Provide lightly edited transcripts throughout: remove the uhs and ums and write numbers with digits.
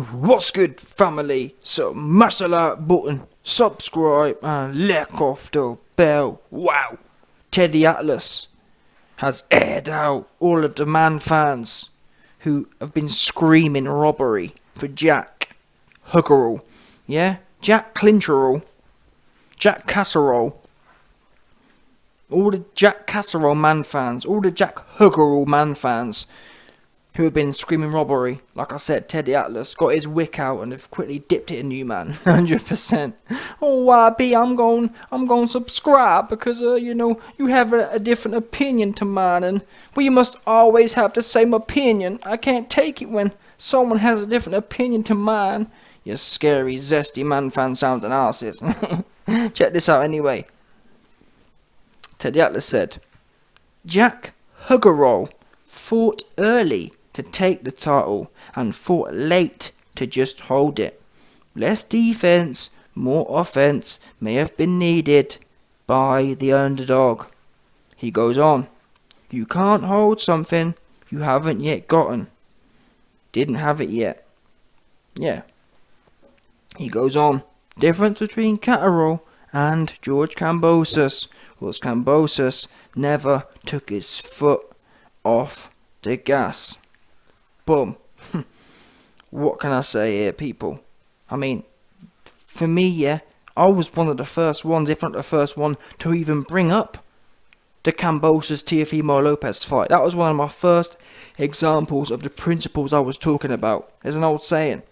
What's good, family? So mash the like button, subscribe, and lick off the bell. Wow! Teddy Atlas has aired out all of the man fans who have been screaming robbery for Jack Huggerall. Yeah? Jack Clincherall. Jack Catterall. All the Jack Catterall man fans, all the Jack Huggerall man fans who have been screaming robbery. Like I said, Teddy Atlas got his wick out and have quickly dipped it in you, man. 100%. Oh, YB, I'm going to subscribe because, you have a different opinion to mine, and we must always have the same opinion. I can't take it when someone has a different opinion to mine. You scary, zesty man fan sound analysis. Check this out anyway. Teddy Atlas said, Jack Huggerall fought early to take the title and fought late to just hold it. Less defense, more offense may have been needed by the underdog. He goes on, you can't hold something you haven't yet gotten. Didn't have it yet. Yeah. He goes on, difference between Catterall and George Kambosos was Kambosos never took his foot off the gas. Boom. What can I say here, people? I mean, for me, yeah, I was one of the first ones, if not the first one, to even bring up the Kambosos Teofimo Lopez fight. That was one of my first examples of the principles I was talking about. There's an old saying,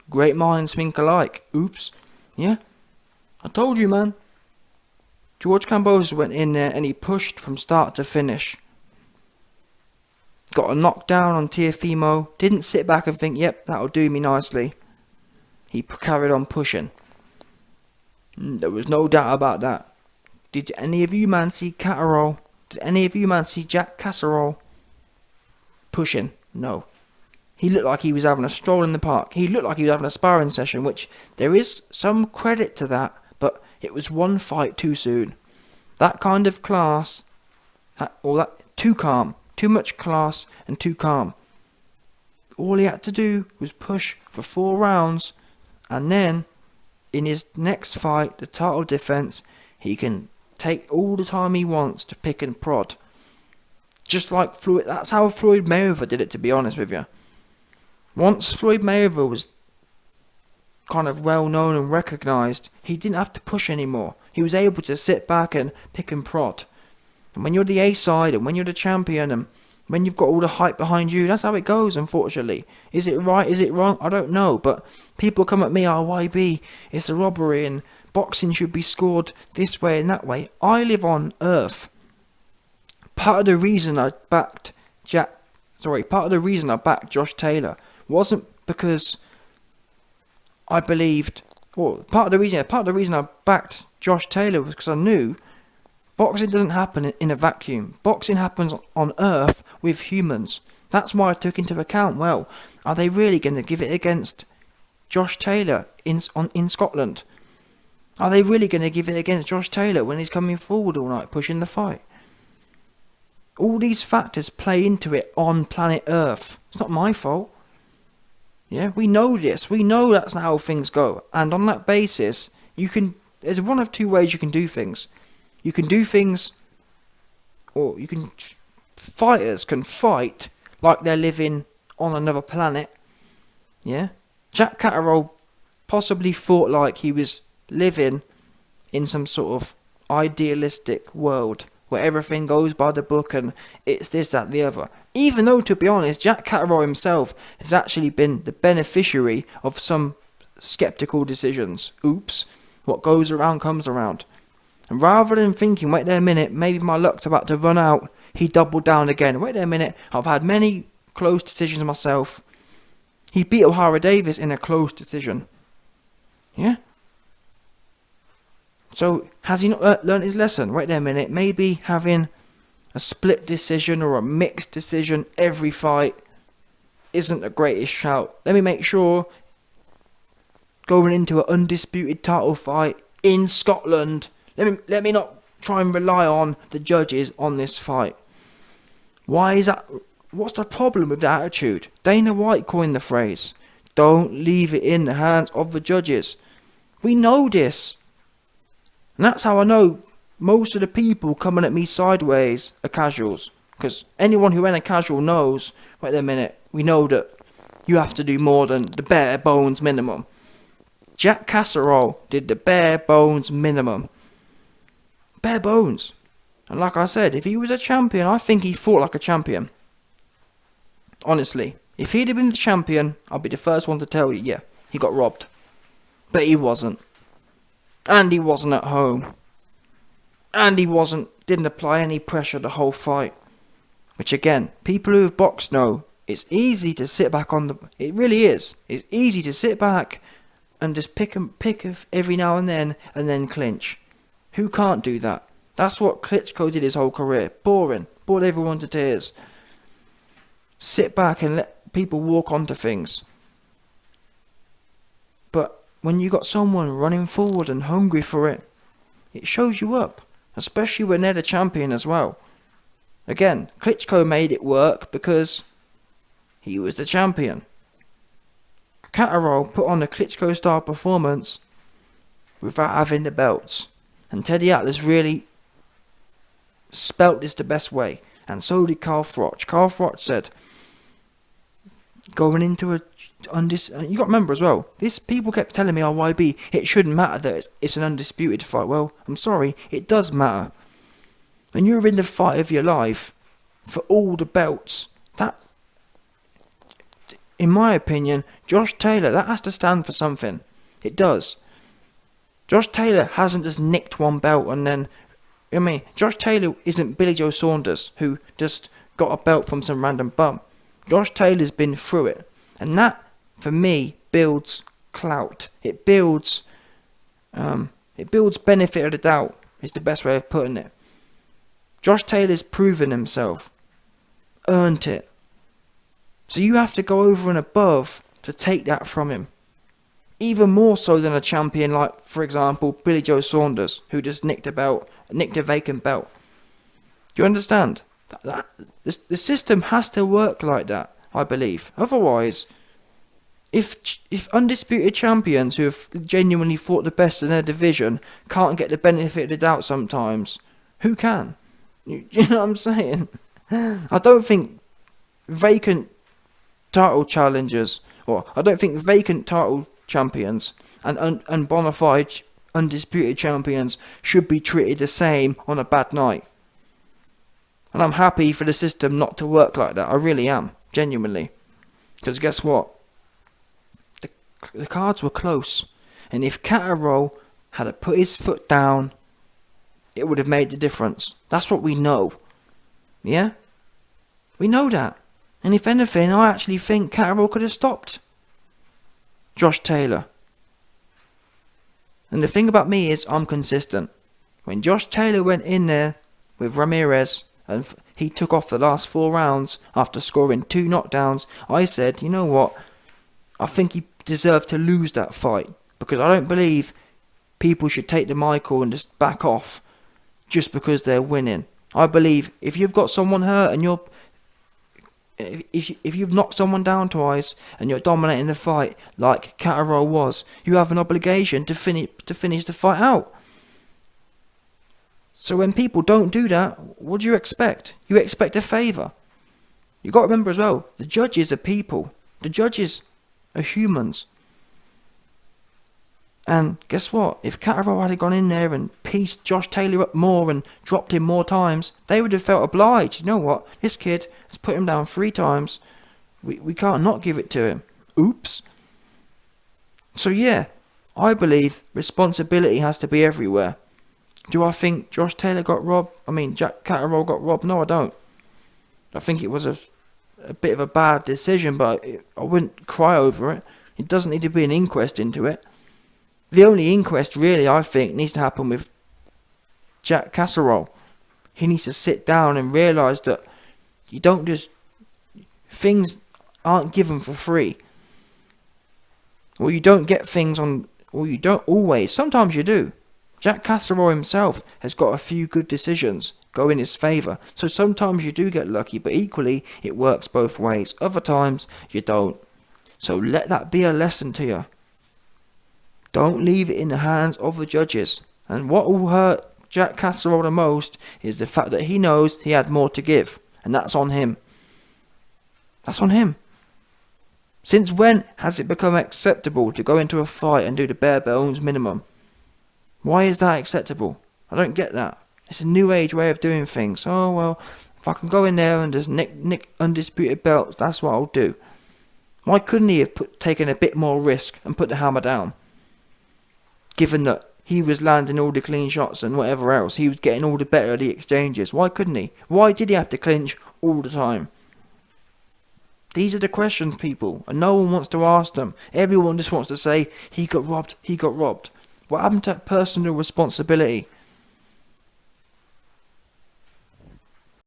great minds think alike. Oops. Yeah? I told you, man. George Kambosos went in there and he pushed from start to finish. Got a knockdown on Teofimo. Didn't sit back and think, yep, that'll do me nicely. He carried on pushing. There was no doubt about that. Did any of you man see Catterall? Did any of you man see Jack Catterall pushing? No. He looked like he was having a stroll in the park. He looked like he was having a sparring session, which there is some credit to that, but it was one fight too soon. That kind of class, too calm. Too much class and too calm. All he had to do was push for 4 rounds, and then in his next fight, the title defense, he can take all the time he wants to pick and prod. Just like Floyd. That's how Floyd Mayweather did it, to be honest with you. Once Floyd Mayweather was kind of well known and recognised, he didn't have to push anymore. He was able to sit back and pick and prod. And when you're the A-side and when you're the champion and when you've got all the hype behind you, that's how it goes, unfortunately. Is it right? Is it wrong? I don't know. But people come at me, YB, it's a robbery and boxing should be scored this way and that way. I live on Earth. Part of the reason I backed Josh Taylor wasn't because I believed, part of the reason I backed Josh Taylor was because I knew boxing doesn't happen in a vacuum. Boxing happens on Earth with humans. That's why I took into account, well, are they really going to give it against Josh Taylor in Scotland? Are they really going to give it against Josh Taylor when he's coming forward all night pushing the fight? All these factors play into it on planet Earth. It's not my fault. Yeah, we know this. We know that's not how things go. And on that basis, there's one of two ways you can do things. You can do things, or fighters can fight like they're living on another planet. Yeah? Jack Catterall possibly fought like he was living in some sort of idealistic world where everything goes by the book and it's this, that, the other. Even though, to be honest, Jack Catterall himself has actually been the beneficiary of some skeptical decisions. Oops. What goes around comes around. And rather than thinking, wait there a minute, maybe my luck's about to run out, he doubled down again. Wait there a minute, I've had many close decisions myself. He beat O'Hara Davis in a close decision. Yeah? So, has he not learnt his lesson? Wait there a minute, maybe having a split decision or a mixed decision every fight isn't the greatest shout. Let me make sure, going into an undisputed title fight in Scotland, let me not try and rely on the judges on this fight. Why is that? What's the problem with that attitude? Dana White coined the phrase. Don't leave it in the hands of the judges. We know this. And that's how I know most of the people coming at me sideways are casuals. Because anyone who ain't a casual knows, wait a minute, we know that you have to do more than the bare bones minimum. Jack Catterall did the bare bones minimum. Bare bones. And like I said, if he was a champion, I think he fought like a champion. Honestly, if he'd have been the champion, I'd be the first one to tell you, yeah, he got robbed. But he wasn't. And he wasn't at home. And he didn't apply any pressure the whole fight. Which again, people who have boxed know, it's easy to sit back it really is. It's easy to sit back and just pick every now and then clinch. Who can't do that? That's what Klitschko did his whole career. Boring. Bored everyone to tears. Sit back and let people walk onto things. But when you got someone running forward and hungry for it, it shows you up. Especially when they're the champion as well. Again, Klitschko made it work because he was the champion. Catterall put on a Klitschko-style performance without having the belts. And Teddy Atlas really spelt this the best way. And so did Carl Froch. Carl Froch said, going into you got to remember as well, people kept telling me, YB, it shouldn't matter that it's an undisputed fight. Well, I'm sorry, it does matter. When you're in the fight of your life for all the belts, that, in my opinion, Josh Taylor, that has to stand for something. It does. Josh Taylor hasn't just nicked one belt and then, Josh Taylor isn't Billy Joe Saunders who just got a belt from some random bum. Josh Taylor's been through it. And that, for me, builds clout. It builds benefit of the doubt, is the best way of putting it. Josh Taylor's proven himself. Earned it. So you have to go over and above to take that from him. Even more so than a champion like, for example, Billy Joe Saunders, who just nicked a vacant belt. Do you understand? The system has to work like that, I believe. Otherwise, if undisputed champions who have genuinely fought the best in their division can't get the benefit of the doubt sometimes, who can? Do you know what I'm saying? I don't think vacant title challengers, or I don't think vacant title champions and bona fide undisputed champions should be treated the same on a bad night. And I'm happy for the system not to work like that. I really am, genuinely. Because guess what? The cards were close. And if Catterall had put his foot down, it would have made the difference. That's what we know. Yeah? We know that. And if anything, I actually think Catterall could have stopped Josh Taylor. And the thing about me is I'm consistent. When Josh Taylor went in there with Ramirez and he took off the last 4 rounds after scoring 2 knockdowns, I said, you know what? I think he deserved to lose that fight. Because I don't believe people should take the Michael and just back off just because they're winning. I believe if you've got someone hurt and if you've knocked someone down twice and you're dominating the fight like Catterall was, you have an obligation to finish the fight out. So when people don't do that, what do you expect? You expect a favour. You got to remember as well, the judges are people. The judges are humans. And guess what? If Catterall had gone in there and pieced Josh Taylor up more and dropped him more times, they would have felt obliged. You know what? This kid has put him down 3 times. We can't not give it to him. Oops. So yeah, I believe responsibility has to be everywhere. Do I think Josh Taylor got robbed? Jack Catterall got robbed? No, I don't. I think it was a bit of a bad decision, but I wouldn't cry over it. It doesn't need to be an inquest into it. The only inquest really, I think, needs to happen with Jack Catterall. He needs to sit down and realise that you don't just... things aren't given for free. Or you don't get things on... or you don't always. Sometimes you do. Jack Catterall himself has got a few good decisions go in his favour. So sometimes you do get lucky, but equally it works both ways. Other times you don't. So let that be a lesson to you. Don't leave it in the hands of the judges. And what will hurt Jack Catterall the most is the fact that he knows he had more to give. And that's on him. That's on him. Since when has it become acceptable to go into a fight and do the bare bones minimum? Why is that acceptable? I don't get that. It's a new age way of doing things. Oh, well, if I can go in there and just nick undisputed belts, that's what I'll do. Why couldn't he have taken a bit more risk and put the hammer down? Given that he was landing all the clean shots and whatever else, he was getting all the better of the exchanges. Why couldn't he? Why did he have to clinch all the time? These are the questions, people, and no one wants to ask them. Everyone just wants to say, he got robbed, he got robbed. What happened to personal responsibility?